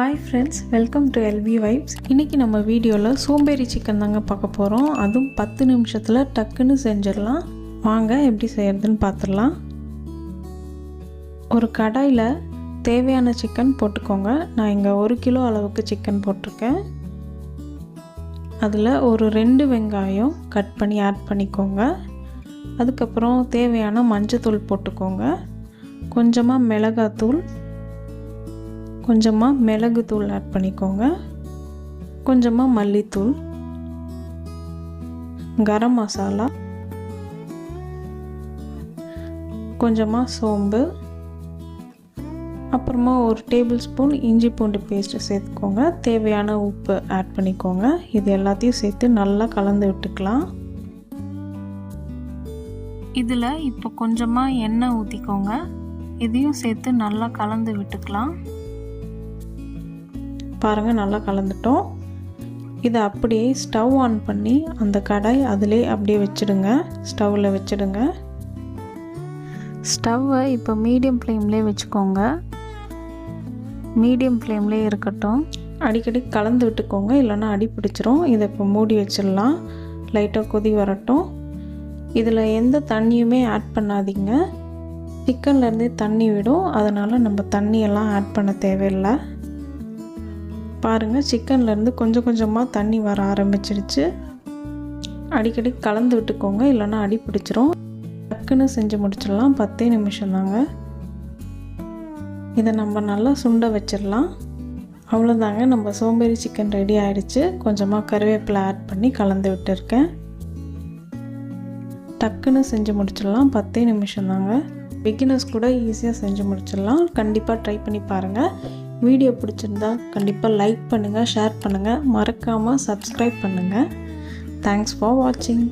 Hi friends, welcome to LV vibes. இன்றைக்கி நம்ம வீடியோவில் சோம்பேறி சிக்கன் தாங்க பார்க்க போகிறோம். அதுவும் 10 நிமிஷத்தில் டக்குன்னு செஞ்சிடலாம். வாங்க எப்படி செய்கிறதுன்னு பார்த்துடலாம். ஒரு கடாயில் தேவையான சிக்கன் போட்டுக்கோங்க. நான் இங்கே 1 கிலோ அளவுக்கு சிக்கன் போட்டிருக்கேன். அதில் ஒரு 2 வெங்காயம் கட் பண்ணி ஆட் பண்ணிக்கோங்க. அதுக்கப்புறம் தேவையான மஞ்சத்தூள் போட்டுக்கோங்க. கொஞ்சமாக மிளகாத்தூள், கொஞ்சமாக மிளகுத்தூள் ஆட் பண்ணிக்கோங்க. கொஞ்சமாக மல்லித்தூள், கரம் மசாலா, கொஞ்சமாக சோம்பு, அப்புறமா ஒரு டேபிள் ஸ்பூன் இஞ்சி பூண்டு பேஸ்ட்டு சேர்த்துக்கோங்க. தேவையான உப்பு ஆட் பண்ணிக்கோங்க. இது எல்லாத்தையும் சேர்த்து நல்லா கலந்து விட்டுக்கலாம். இதில் இப்போ கொஞ்சமாக எண்ணெய் ஊற்றிக்கோங்க. இதையும் சேர்த்து நல்லா கலந்து விட்டுக்கலாம். பாருங்கள், நல்லா கலந்துட்டோம். இதை அப்படியே ஸ்டவ் ஆன் பண்ணி அந்த கடாய் அதிலே அப்படியே வச்சுடுங்க. ஸ்டவ்வில் வச்சுடுங்க. ஸ்டவ்வை இப்போ மீடியம் ஃப்ளேம்லேயே வச்சுக்கோங்க. மீடியம் ஃப்ளேம்லேயே இருக்கட்டும். அடிக்கடி கலந்து விட்டுக்கோங்க, இல்லைன்னா அடி பிடிச்சிரும். இதை இப்போ மூடி வச்சிடலாம். லைட்டாக கொதி வரட்டும். இதில் எந்த தண்ணியுமே ஆட் பண்ணாதீங்க. சிக்கன்லேருந்தே தண்ணி விடும். அதனால் நம்ம தண்ணியெல்லாம் ஆட் பண்ண தேவையில்லை. பாருங்கள், சிக்கன்லேருந்து கொஞ்சம் கொஞ்சமாக தண்ணி வர ஆரம்பிச்சிருச்சு. அடிக்கடி கலந்து விட்டுக்கோங்க, இல்லைன்னா அடி பிடிச்சிரும். டக்குன்னு செஞ்சு முடிச்சிடலாம். 10 நிமிஷம் தாங்க. இதை நம்ம நல்லா சுண்ட வச்சிடலாம். அவ்வளோதாங்க, நம்ம சோம்பேறி சிக்கன் ரெடி ஆகிடுச்சு. கொஞ்சமாக கருவேப்பிலை ஆட் பண்ணி கலந்து விட்டுருக்கேன். டக்குன்னு செஞ்சு முடிச்சிடலாம். 10 நிமிஷம் தாங்க. பிகினர்ஸ் கூட ஈஸியாக செஞ்சு முடிச்சிடலாம். கண்டிப்பாக ட்ரை பண்ணி பாருங்கள். வீடியோ பிடிச்சிருந்தா கண்டிப்பாக லைக் பண்ணுங்கள், ஷேர் பண்ணுங்கள், மறக்காமல் சப்ஸ்கிரைப் பண்ணுங்கள். தேங்க்ஸ் ஃபார் வாட்சிங்.